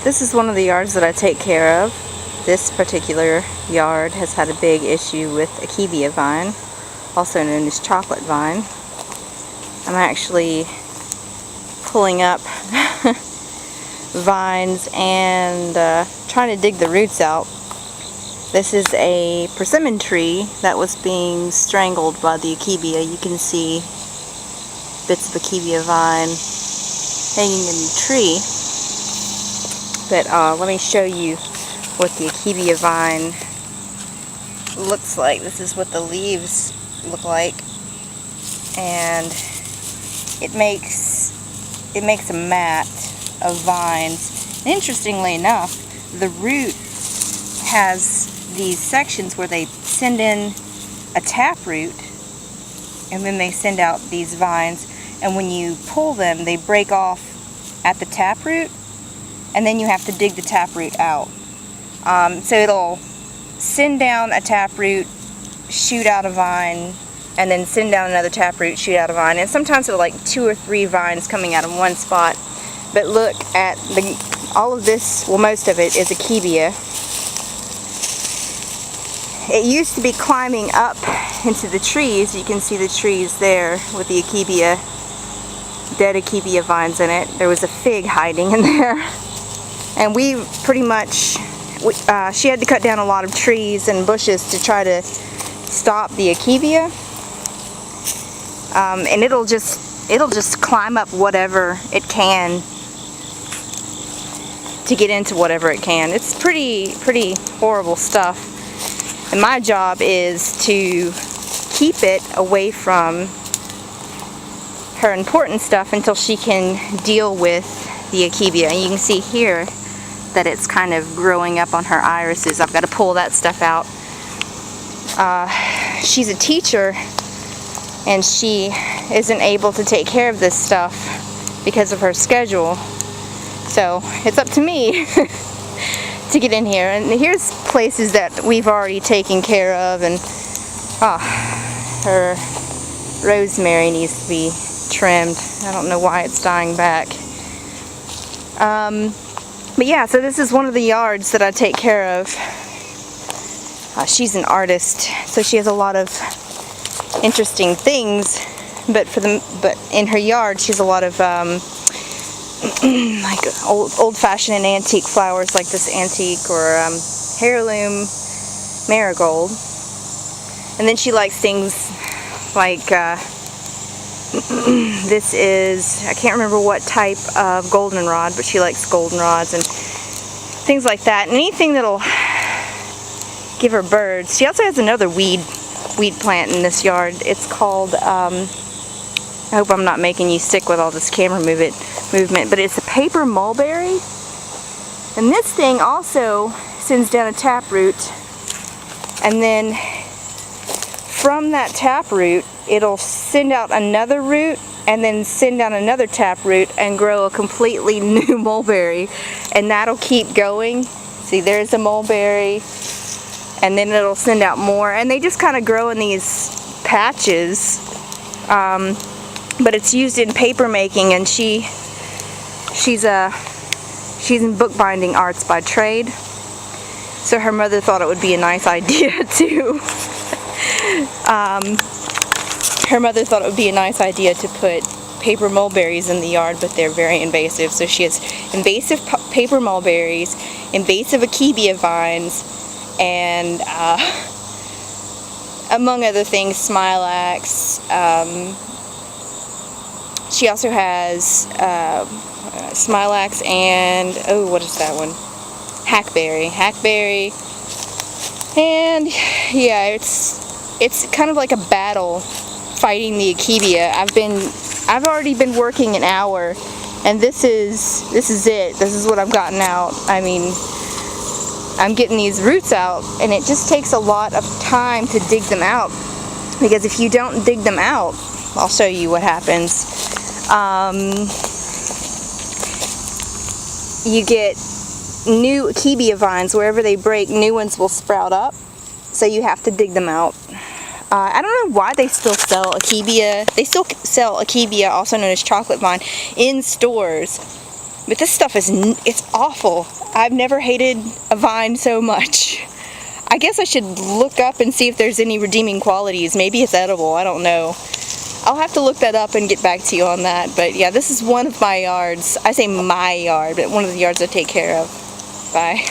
This is one of the yards that I take care of. This particular yard has had a big issue with Akebia vine, also known as chocolate vine. I'm actually pulling up vines and trying to dig the roots out. This is a persimmon tree that was being strangled by the Akebia. You can see bits of Akebia vine hanging in the tree. But let me show you what the Akebia vine looks like. This is what the leaves look like, and it makes a mat of vines. And interestingly enough, the root has these sections where they send in a taproot, and then they send out these vines, and when you pull them, they break off at the taproot, and then you have to dig the taproot out. So it'll send down a taproot, shoot out a vine, and then send down another taproot, shoot out a vine. And sometimes it'll like 2 or 3 vines coming out in one spot. But look at all of this, well, most of it is Akebia. It used to be climbing up into the trees. You can see the trees there with the Akebia, dead Akebia vines in it. There was a fig hiding in there. And we pretty much, she had to cut down a lot of trees and bushes to try to stop the Akebia. And it'll just climb up whatever it can to get into whatever it can. It's pretty horrible stuff. And my job is to keep it away from her important stuff until she can deal with the Akebia. And you can see here that it's kind of growing up on her irises. I've got to pull that stuff out. She's a teacher, and she isn't able to take care of this stuff because of her schedule. So it's up to me to get in here. And here's places that we've already taken care of, and her rosemary needs to be trimmed. I don't know why it's dying back. But yeah, so this is one of the yards that I take care of. She's an artist, so she has a lot of interesting things. But in her yard, she has a lot of like old-fashioned and antique flowers, like this antique or heirloom marigold. And then she likes things like this is, I can't remember what type of goldenrod, but she likes goldenrods and things like that. And anything that'll give her birds. She also has another weed plant in this yard. It's called, I hope I'm not making you sick with all this camera movement, but it's a paper mulberry. And this thing also sends down a taproot, and then from that taproot, it'll send out another root and then send down another taproot and grow a completely new mulberry. And that'll keep going. See, there's a mulberry, and then it'll send out more. And they just kind of grow in these patches. But it's used in paper making, and she's in bookbinding arts by trade. So her mother thought it would be a nice idea to put paper mulberries in the yard, but they're very invasive. So she has invasive paper mulberries, invasive Akebia vines, and among other things, smilax. She also has smilax and, what is that one? Hackberry. And yeah, it's kind of like a battle fighting the Akebia. I've already been working an hour, and this is it. This is what I've gotten out. I mean, I'm getting these roots out, and it just takes a lot of time to dig them out, because if you don't dig them out, I'll show you what happens. You get new Akebia vines. Wherever they break, new ones will sprout up, so you have to dig them out. I don't know why they still sell Akebia. They still sell Akebia, also known as chocolate vine, in stores, But this stuff is, it's awful. I've never hated a vine so much. I guess I should look up and see if there's any redeeming qualities. Maybe it's edible, I don't know. I'll have to look that up and get back to you on that. But yeah, this is one of my yards. I say my yard, but one of the yards I take care of. Bye.